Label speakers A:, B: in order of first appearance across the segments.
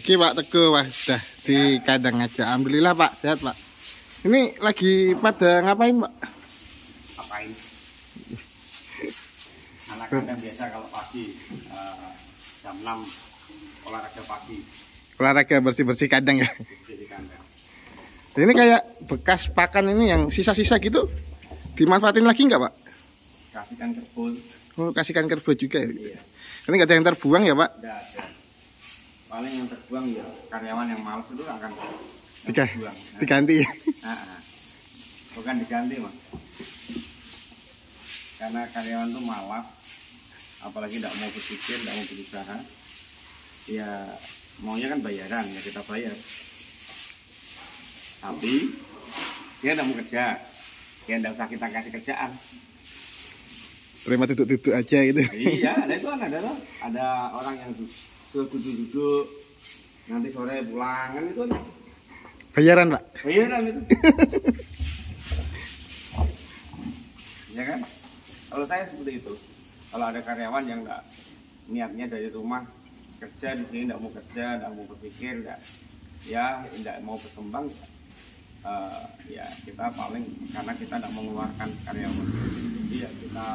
A: Iki Pak Teguh, wah dah di kandang aja. Alhamdulillah Pak, sehat Pak. Ini lagi pada ngapain Pak?
B: Ngapain? Anak kandang biasa kalau pagi jam 6 olahraga pagi.
A: Olahraga bersih-bersih kandang ya.
B: Di kandang.
A: Ini kayak bekas pakan ini yang sisa-sisa gitu, dimanfaatin lagi nggak Pak?
B: Kasihkan kebun.
A: Oh, kasihkan kerbau juga ya?
B: Iya.
A: Ini nggak ada yang terbuang ya Pak?
B: Tidak ada. Paling yang terbuang ya karyawan yang malas itu akan terbuang.
A: Diganti ya?
B: Bukan diganti Mas. Karena karyawan itu malas, apalagi tidak mau berpikir, tidak mau berusaha. Ya maunya kan bayaran, ya kita bayar. Tapi dia tidak mau kerja, dia tidak usah kita kasih kerjaan.
A: Terima duduk-duduk aja gitu.
B: Iya, ada itu kan ada orang yang suruh duduk-duduk, nanti sore pulang kan itu.
A: Bayaran Pak?
B: Bayaran itu. Ya kan? Kalau saya seperti itu. Kalau ada karyawan yang enggak niatnya dari rumah kerja di sini, enggak mau kerja, enggak mau berpikir, enggak mau berkembang, ya kita paling karena kita enggak mengeluarkan karyawan. Jadi ya kita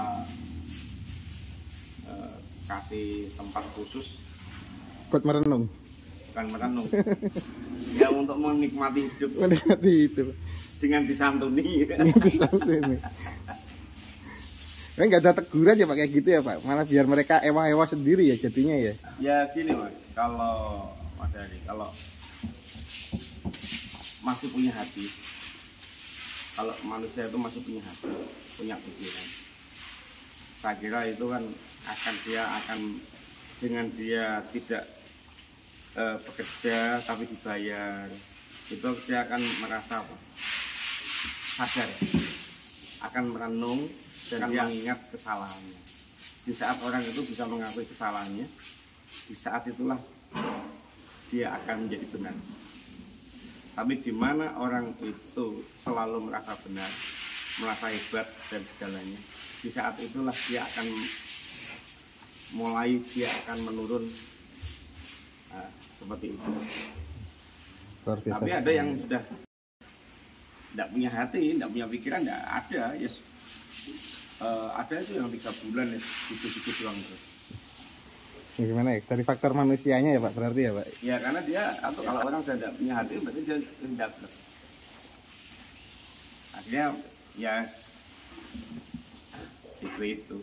B: kasih tempat khusus
A: buat merenung.
B: Bukan merenung. Ya untuk menikmati hidup.
A: Menikmati itu.
B: Dengan disantuni.
A: Dengan disantuni. Nggak ada teguran ya Pak kayak gitu ya Pak. Malah biar mereka ewa-ewa sendiri ya jadinya ya.
B: Ya gini Mas, kalau Mas Dari, kalau masih punya hati, kalau manusia itu masih punya hati, punya pikiran, saya kira itu kan akan dengan dia tidak bekerja tapi dibayar, itu dia akan merasa apa? Sadar, akan merenung dan dia mengingat kesalahannya. Di saat orang itu bisa mengakui kesalahannya, di saat itulah dia akan menjadi benar. Tapi di mana orang itu selalu merasa benar, merasa hebat dan segalanya, di saat itulah dia akan menurun. Seperti itu. Tapi ada yang sudah tidak punya hati, tidak punya pikiran, tidak ada. Yes. Ada itu yang 3 bulan ya, gitu-gitu doang itu.
A: Gimana ya? Dari faktor manusianya ya Pak, berarti ya Pak? Ya
B: karena dia, atau kalau orang sudah tidak punya hati, berarti dia tidak. Akhirnya ya itu.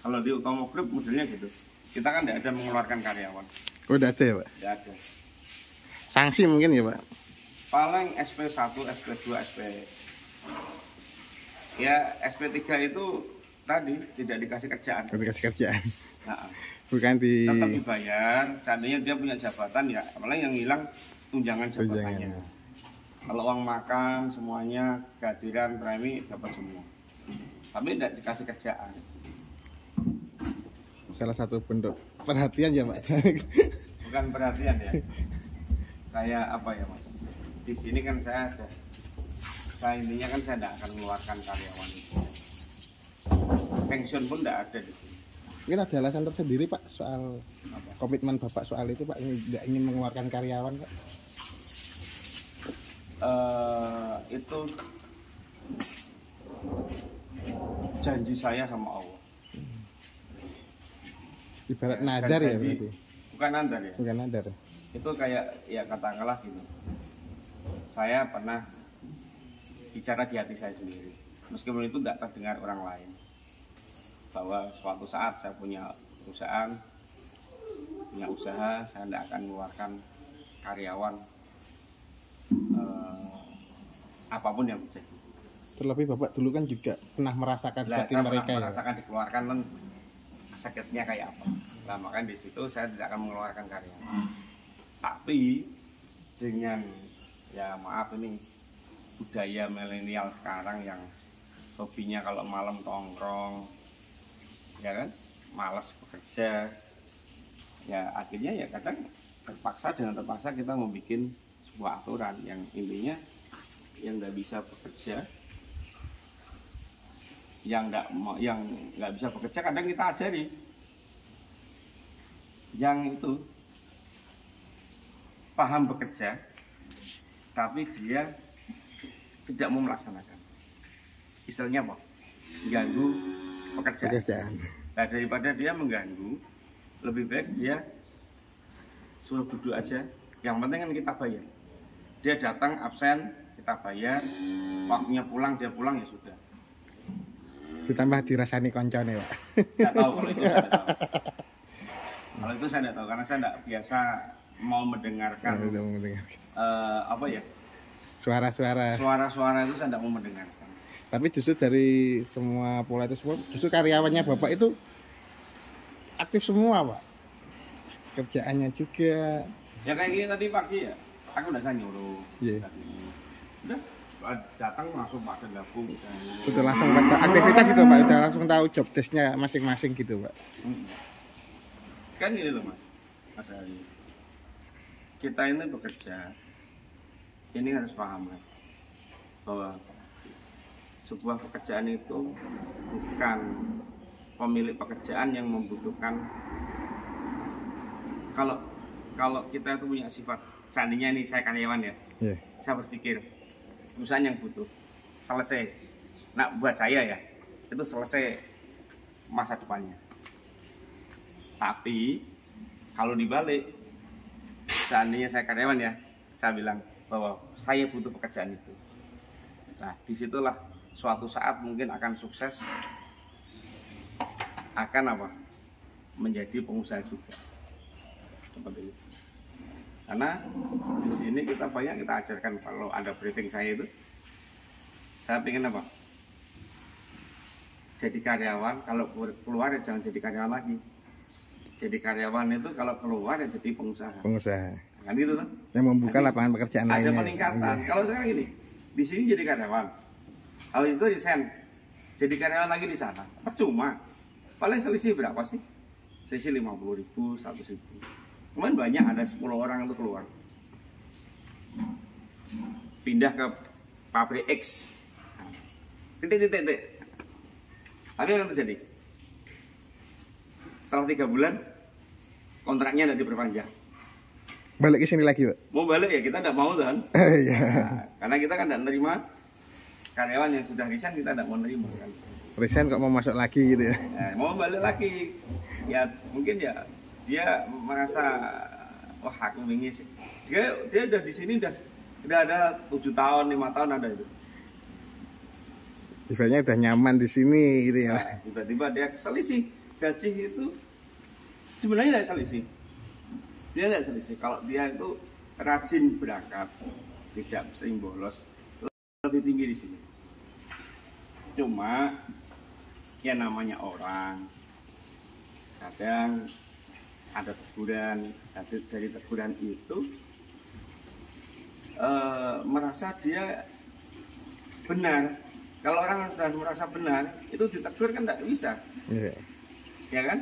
B: Kalau di Utomo Group modelnya gitu, kita kan tidak ada mengeluarkan karyawan.
A: Oh, udah ada ya Pak?
B: Tidak ada.
A: Sanksi mungkin ya Pak? Paling
B: SP1, SP2, SP3 itu tadi tidak dikasih kerjaan.
A: Tidak dikasih kerjaan.
B: Nah,
A: bukan di.
B: Tetap dibayar. Seandainya dia punya jabatan ya, apalagi yang hilang tunjangan jabatannya. Kalau uang makan semuanya, kehadiran, premi dapat semua. Tapi tidak dikasih kerjaan.
A: Salah satu bentuk perhatian ya Pak.
B: Bukan perhatian ya. Saya apa ya Mas? Di sini kan saya intinya kan saya tidak akan mengeluarkan karyawan itu. Pensiun pun tidak ada di sini.
A: Mungkin ada alasan tersendiri Pak soal komitmen Bapak soal itu Pak, ini tidak ingin mengeluarkan karyawan Pak.
B: Itu janji saya sama Allah.
A: Ibarat nadar ya berarti.
B: Bukan nadar ya.
A: Bukan nadar.
B: Itu kayak ya katakanlah gitu. Saya pernah bicara di hati saya sendiri, meskipun itu tidak terdengar orang lain, bahwa suatu saat saya punya perusahaan, punya usaha, saya tidak akan mengeluarkan karyawan apapun yang terjadi.
A: Terlebih Bapak dulu kan juga pernah merasakan seperti mereka ya.
B: Merasakan dikeluarkan kan sakitnya kayak apa. Nah makanya di situ saya tidak akan mengeluarkan karyawan. Tapi dengan ya maaf ini budaya milenial sekarang yang hobinya kalau malam tongkrong, ya kan, malas bekerja, ya akhirnya ya kadang dengan terpaksa kita membuat sebuah aturan yang intinya yang nggak bisa bekerja, yang nggak bisa bekerja kadang kita ajari yang itu paham bekerja, tapi dia tidak mau melaksanakan. Istilahnya apa? Ganggu pekerjaan. Nah, daripada dia mengganggu, lebih baik dia suruh duduk aja. Yang penting kan kita bayar. Dia datang absen, kita bayar. Waktunya pulang, dia pulang ya sudah.
A: Ditambah dirasani koncone, Pak.
B: Nggak tahu kalau itu saya nggak tahu. Kalau itu saya nggak tahu karena saya nggak biasa mau mendengarkan apa ya?
A: Suara-suara
B: Suara itu saya nggak mau mendengarkan.
A: Tapi justru dari semua pola itu semua, justru karyawannya Bapak itu aktif semua, Pak. Kerjaannya juga.
B: Ya kayak gini tadi pagi ya, aku udah saya nyuruh.
A: Iya.
B: Udah datang langsung pakai gabung.
A: Udah langsung pada aktivitas gitu, Pak. Udah langsung tahu job desk-nya masing-masing gitu, Pak.
B: Kan gini loh Mas Ali. Kita ini bekerja, ini harus paham kan, bahwa sebuah pekerjaan itu bukan pemilik pekerjaan yang membutuhkan. Kalau kita itu punya sifat, seandainya ini saya karyawan ya, saya berpikir perusahaan yang butuh selesai. Nah buat saya ya, itu selesai masa depannya. Tapi kalau dibalik, seandainya saya karyawan ya, saya bilang bahwa saya butuh pekerjaan itu. Nah disitulah suatu saat mungkin akan sukses, akan apa? Menjadi pengusaha juga. Seperti itu. Karena di sini kita banyak kita ajarkan, kalau ada briefing saya itu, saya pengen apa? Jadi karyawan, kalau keluar ya jangan jadi karyawan lagi. Jadi karyawan itu kalau keluar ya jadi pengusaha. Kan gitu kan?
A: Yang membuka lapangan pekerjaan lainnya.
B: Ada peningkatan. Kalau sekarang gini, di sini jadi karyawan. Kalau itu resign, jadi karyawan lagi di sana. Percuma. Paling selisih berapa sih? Selisih 50.000, 100.000. Kemarin banyak ada 10 orang itu keluar. Pindah ke pabrik X. Titik. Tapi yang terjadi? Setelah 3 bulan kontraknya tidak diperpanjang.
A: Balik ke sini lagi, Pak.
B: Mau balik ya kita tidak mau kan?
A: Iya.
B: Nah, karena kita kan tidak menerima karyawan yang sudah resign, kita tidak mau menerima kan.
A: Resign kok mau masuk lagi gitu ya?
B: Nah, mau balik lagi, ya mungkin ya dia merasa wah aku ingin sih. Dia udah di sini udah ada 7 tahun, 5 tahun ada itu.
A: Ibaratnya udah nyaman di sini gitu ya.
B: Nah, tiba-tiba dia selisih gaji itu sebenarnya tidak selisih. Dia tidak selisih kalau dia itu rajin berangkat, tidak sering bolos, lebih tinggi di sini. Cuma ya namanya orang, kadang ada teguran, dari teguran itu merasa dia benar. Kalau orang sudah merasa benar, itu ditegur kan tidak bisa, ya kan?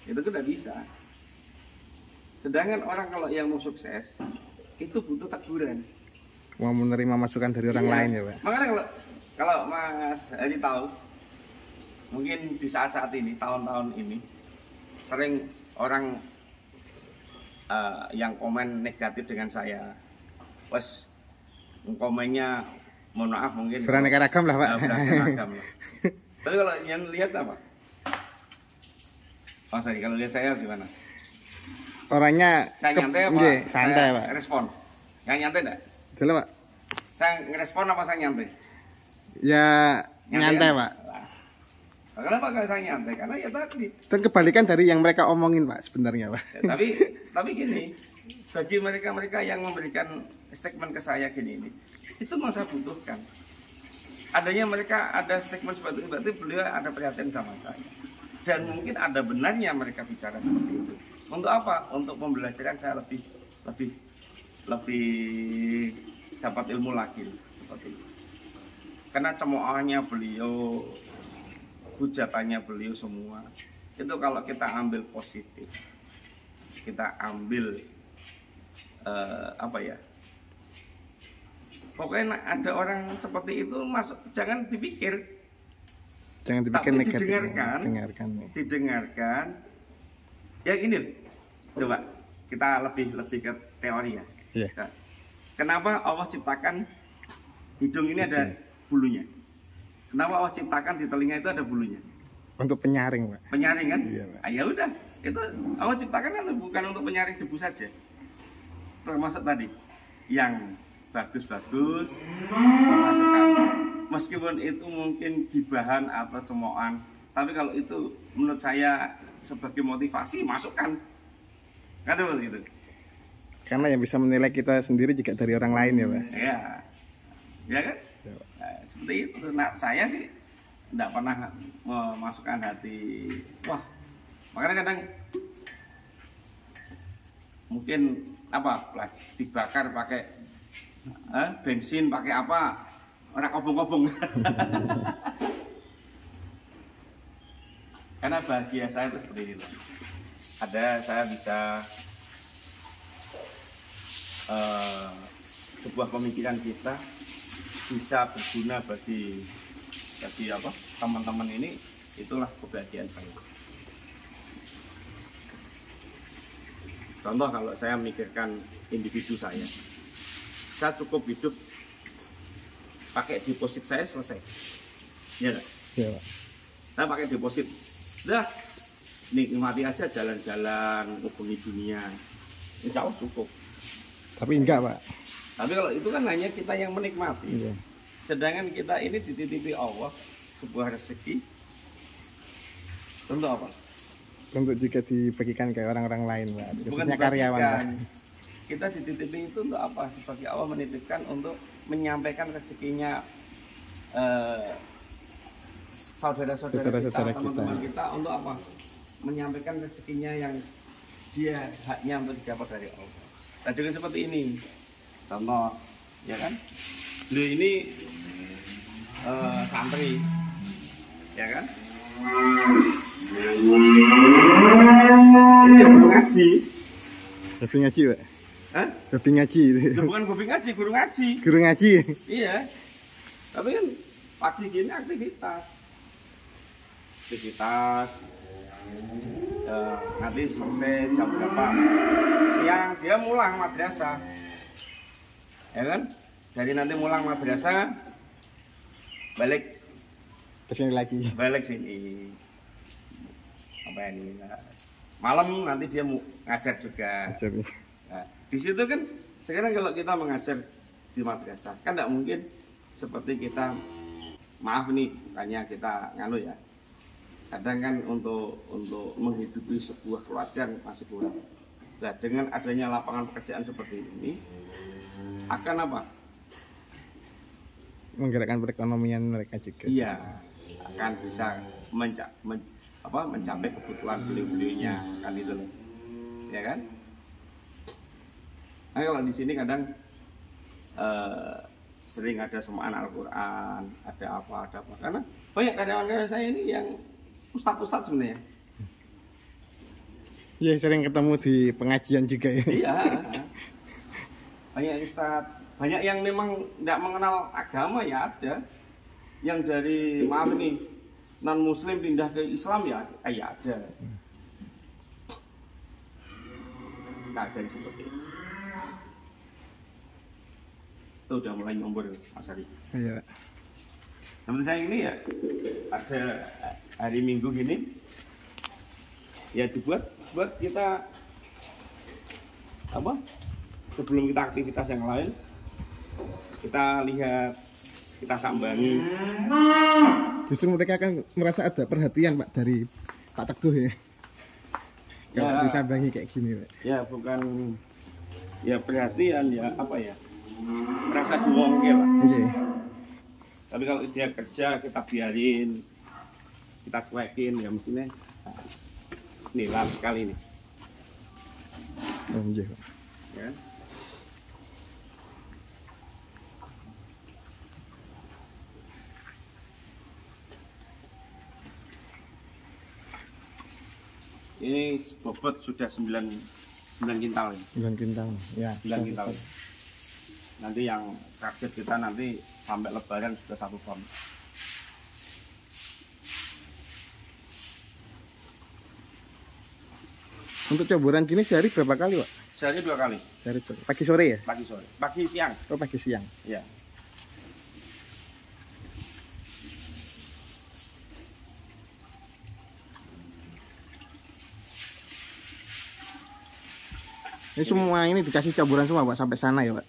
B: Itu tidak bisa. Sedangkan orang kalau yang mau sukses, itu butuh teguran.
A: Mau menerima masukan dari orang lain ya, Pak?
B: Makanya kalau Mas Hadi tahu, mungkin di saat-saat ini, tahun-tahun ini, sering orang yang komen negatif dengan saya, pas komennya mohon maaf mungkin
A: beraneka ragam lah, Pak.
B: Beraneka ragam lah. Tapi kalau yang lihat apa? Mas Hadi, kalau lihat saya gimana?
A: Orangnya
B: saya nyantai apa?
A: Santai,
B: saya
A: Pak.
B: Respon. Yang nyantai enggak?
A: Betul, Pak.
B: Saya ngerespon apa saya nyantai?
A: Ya nyantai, Pak.
B: Nah, kenapa gak saya nyantai? Karena ya tadi.
A: Dan kebalikan dari yang mereka omongin, Pak, sebenarnya, Pak.
B: Ya, tapi gini, bagi mereka yang memberikan statement ke saya gini ini, itu mau saya butuhkan. Adanya mereka ada statement seperti itu, berarti beliau ada perhatian sama saya. Dan mungkin ada benarnya mereka bicara seperti itu. Untuk apa? Untuk pembelajaran saya lebih dapat ilmu lagi seperti itu. Karena cemoohannya beliau, hujatannya beliau semua itu kalau kita ambil positif, kita ambil apa ya? Pokoknya ada orang seperti itu masuk, jangan dipikir negatif. Didengarkan. Ya gini, coba kita lebih ke teori ya.
A: Iya.
B: Nah, kenapa Allah ciptakan hidung ini ada bulunya? Kenapa Allah ciptakan di telinga itu ada bulunya?
A: Untuk penyaring, Pak.
B: Penyaring kan?
A: Iya, Pak.
B: Ah, ya udah, itu Allah ciptakan kan bukan untuk penyaring debu saja. Termasuk tadi yang bagus-bagus dimasukkan. Meskipun itu mungkin gibahan atau cemoohan, tapi kalau itu menurut saya sebagai motivasi masukkan. Kan begitu.
A: Karena yang bisa menilai kita sendiri juga dari orang lain ya, Pak.
B: Iya. Ya kan? Nah, seperti itu. Nah, saya sih tidak pernah memasukkan hati. Wah, makanya kadang mungkin apa? Dibakar pakai bensin, pakai apa? Orang obong-obong. Karena bahagia saya itu seperti itu. Saya bisa sebuah pemikiran kita bisa berguna bagi apa teman-teman ini, itulah kebahagiaan saya. Contoh kalau saya memikirkan individu saya cukup hidup pakai deposit saya selesai, ya enggak?
A: Iya, Pak.
B: Saya pakai deposit, dah nikmati aja jalan-jalan, hubungi dunia, insya Allah cukup.
A: Tapi enggak, Pak.
B: Tapi kalau itu kan hanya kita yang menikmati.
A: Iya.
B: Sedangkan kita ini dititipi Allah sebuah rezeki untuk apa?
A: Untuk juga dibagikan ke orang-orang lain, Pak.
B: Bukan
A: Khususnya karyawan, Pak.
B: Kita dititipi itu untuk apa? Sebagai Allah menitipkan untuk menyampaikan rezekinya saudara-saudara kita, teman-teman kita, untuk apa? Menyampaikan rezekinya yang dia haknya untuk didapat dari Allah. Nah, dengan seperti ini, contoh, ya kan? Beliau ini santri, ya kan? Ini yang ngaji.
A: Hobi ngaji, Pak.
B: Hah?
A: Hobi ngaji.
B: Bukan hobi ngaji, guru ngaji.
A: Guru ngaji.
B: Iya. Tapi kan pagi gini aktivitas. Nanti selesai jam berapa? Siang dia mulang madrasah. Ya kan? Dari nanti mulang madrasah balik
A: Ke sini lagi.
B: balik sini. Apa ini? Malam nanti dia mau ngajar juga.
A: Jadi,
B: Nah, di situ kan sekarang kalau kita mengajar di madrasah kan tidak mungkin seperti kita, maaf nih, bukannya kita nganu ya, kadang kan untuk menghidupi sebuah keluarga masih kurang. Nah, dengan adanya lapangan pekerjaan seperti ini akan apa?
A: menggerakkan perekonomian mereka juga.
B: Iya, akan bisa mencapai kebutuhan beliau-beliaunya, kan itu loh. Ya kan? Nah, kalau di sini kadang sering ada semaan Al-Quran, ada apa. Karena banyak karyawan-karyawan saya ini yang ustadz sebenarnya.
A: Iya, sering ketemu di pengajian juga ya.
B: Iya, banyak ustadz, banyak yang memang tidak mengenal agama ya ada. Yang dari, maaf nih, non-muslim pindah ke Islam ya ada. Nah, jadi seperti itu. Itu udah mulai nyombor Mas Ari.
A: Iya.
B: Seperti saya ini ya, ada hari Minggu gini, ya dibuat kita apa? Sebelum kita aktivitas yang lain, kita lihat, kita sambangi.
A: Justru mereka akan merasa ada perhatian, Pak, dari Pak Teguh ya. Kalau
B: Ya.
A: disambangi kayak gini, Pak.
B: Ya bukan ya perhatian ya apa ya, merasa diwongke lah.
A: Iya.
B: Tapi kalau dia kerja kita biarin, kita cuekin ya mestinya. Nih lama sekali nih,
A: Oh, iya, Pak.
B: ya. Ini bobot sudah 9 kintal ini.
A: 9 kintal. Ya.
B: 9 kintal. Nanti yang target kita nanti sampai lebaran sudah 1 ton.
A: Untuk caburan gini sehari berapa kali, Pak?
B: Sehari 2 kali.
A: Sehari pagi sore ya?
B: Pagi sore. Pagi siang.
A: Oh, pagi siang.
B: Ya.
A: Ini semua ini dikasih caburan semua, Pak, sampai sana ya, Pak?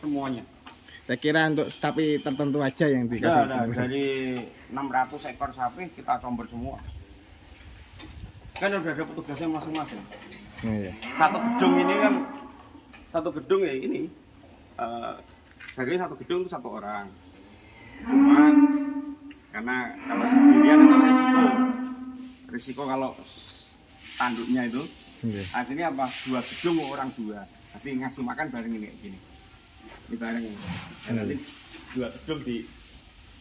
B: Semuanya.
A: Saya kira untuk sapi tertentu aja yang dikasih.
B: Nah, dari 600 ekor sapi kita campur semua. Kan udah ada petugasnya masing-masing.
A: Iya.
B: Satu gedung ini kan, satu gedung ya ini. Jadi satu gedung itu 1 orang. Cuman karena kalau sendirian itu risiko kalau tanduknya itu.
A: Iya.
B: Akhirnya apa? 2 gedung orang 2. Tapi ngasih makan bareng ini kayak gini. Ini bareng ini. Dan nanti 2 gedung di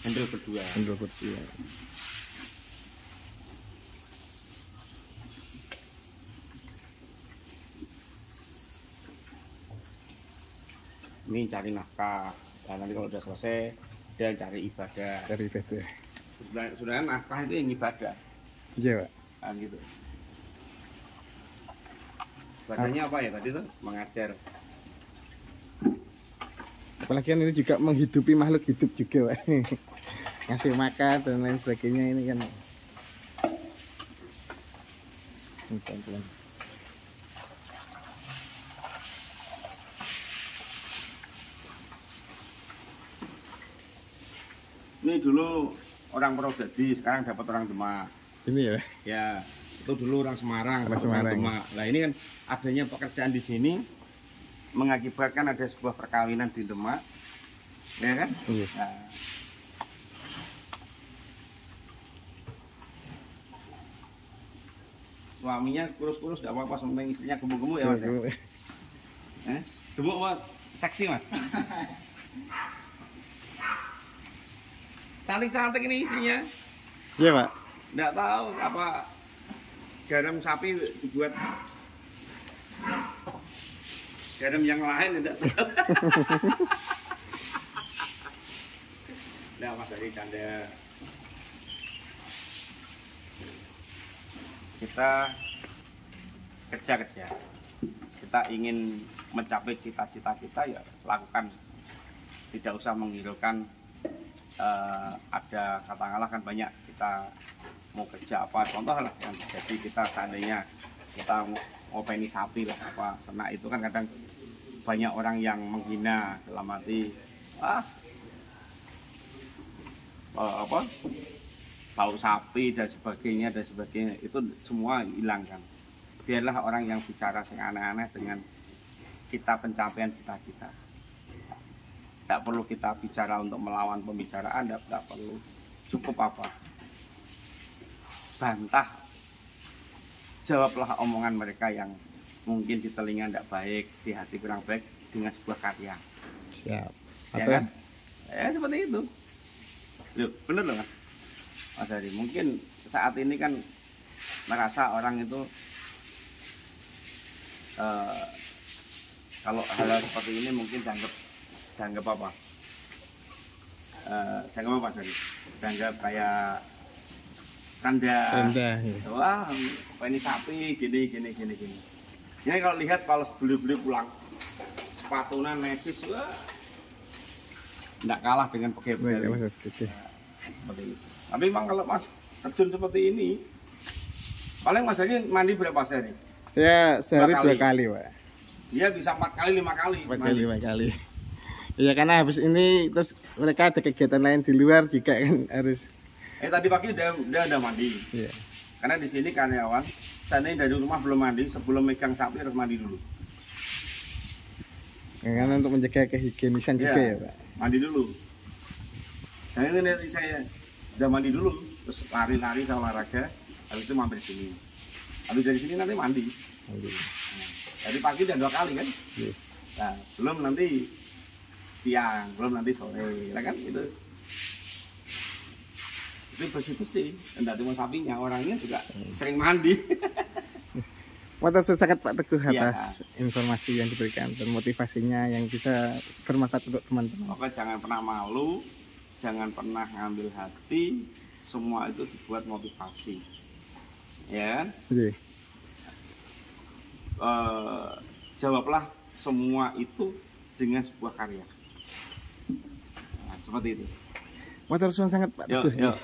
B: handle berdua.
A: Handle berdua.
B: Ini cari nafkah. Dan nanti kalau udah selesai dia cari ibadah.
A: Dari ibadah.
B: Sebenarnya nafkah itu yang ibadah.
A: Iya, Pak.
B: Kan gitu. Ibadahnya apa ya tadi tuh? Mengajar.
A: Apalagi kan ini juga menghidupi makhluk hidup juga, Pak. Ngasih makan dan lain sebagainya ini kan. Ini pelan-pelan.
B: Ini dulu orang Purwodadi, sekarang dapat orang Demak.
A: Ini ya, Pak?
B: Ya, itu dulu orang Semarang,
A: Orang
B: dapat
A: Semarang.
B: Demak. Nah ini kan adanya pekerjaan di sini mengakibatkan ada sebuah perkawinan di Demak, ya kan?
A: Iya.
B: Nah, suaminya kurus-kurus nggak apa-apa, sementing istrinya gemuk-gemuk ya mas. Ya? Gemuk apa? Seksi mas. Cantik-cantik ini istrinya.
A: Iya, Pak.
B: Nggak tahu apa garam sapi dibuat garam yang lain tidak tahu. Nah mas dari canda. Kita kerja. Kita ingin mencapai cita-cita kita ya lakukan. Tidak usah menghiraukan ada katakanlah kan banyak kita mau kerja apa contoh lah yang jadi kita seandainya kita ngopeni sapi lah apa ternak itu kan kadang banyak orang yang menghina dalam arti apa bau sapi dan sebagainya itu semua hilang kan. Biarlah orang yang bicara yang aneh-aneh dengan kita pencapaian cita-cita. Tidak perlu kita bicara untuk melawan pembicaraan, tidak perlu. Cukup apa? Bantah. Jawablah omongan mereka yang mungkin di telinga tidak baik, di hati kurang baik dengan sebuah karya.
A: Siap.
B: Ya kan? Ya seperti itu. Loh, bener loh Mas. Mas Hari, mungkin saat ini kan merasa orang itu kalau hal seperti ini mungkin dianggap apa? Dianggap apa Mas Hari? Dianggap kayak rendah.
A: Ya.
B: Wah, apa ini sapi gini. Ini kalau lihat kalau beli pulang sepatunya nesis, wah, tidak kalah dengan pegawai. Seperti itu. Tapi memang kalau Mas terjun seperti ini, paling Mas Hari mandi berapa sehari?
A: Ya, sehari 2
B: kali.
A: kali, Pak.
B: Dia bisa 4 kali 5 kali.
A: 5 kali. Iya, karena habis ini terus mereka ada kegiatan lain di luar juga kan harus.
B: Tadi pagi dia udah mandi.
A: Iya.
B: Karena di sini karyawan, seandainya dari rumah belum mandi, sebelum megang sapi harus mandi dulu.
A: Karena untuk menjaga kehigienisan juga ya, Pak.
B: Mandi dulu. Dan ini saya udah mandi dulu, terus lari-lari sama olahraga, habis itu mampir sini. Habis dari sini nanti mandi. Dari pagi udah 2 kali kan?
A: Iya.
B: Nah, belum nanti siang, belum nanti sore, ya kan itu bersih-bersih. Dan tidak cuma sapinya, orangnya juga sering mandi.
A: Matur suwun sangat Pak Teguh
B: Iya.
A: atas informasi yang diberikan dan motivasinya yang bisa bermanfaat untuk teman-teman.
B: Pokoknya jangan pernah malu, jangan pernah ngambil hati, semua itu dibuat motivasi. Ya kan?
A: Iya.
B: jawablah semua itu dengan sebuah karya. Nah, seperti itu.
A: Matur suwun sangat Pak
B: Yuk,
A: Teguh.
B: yuk.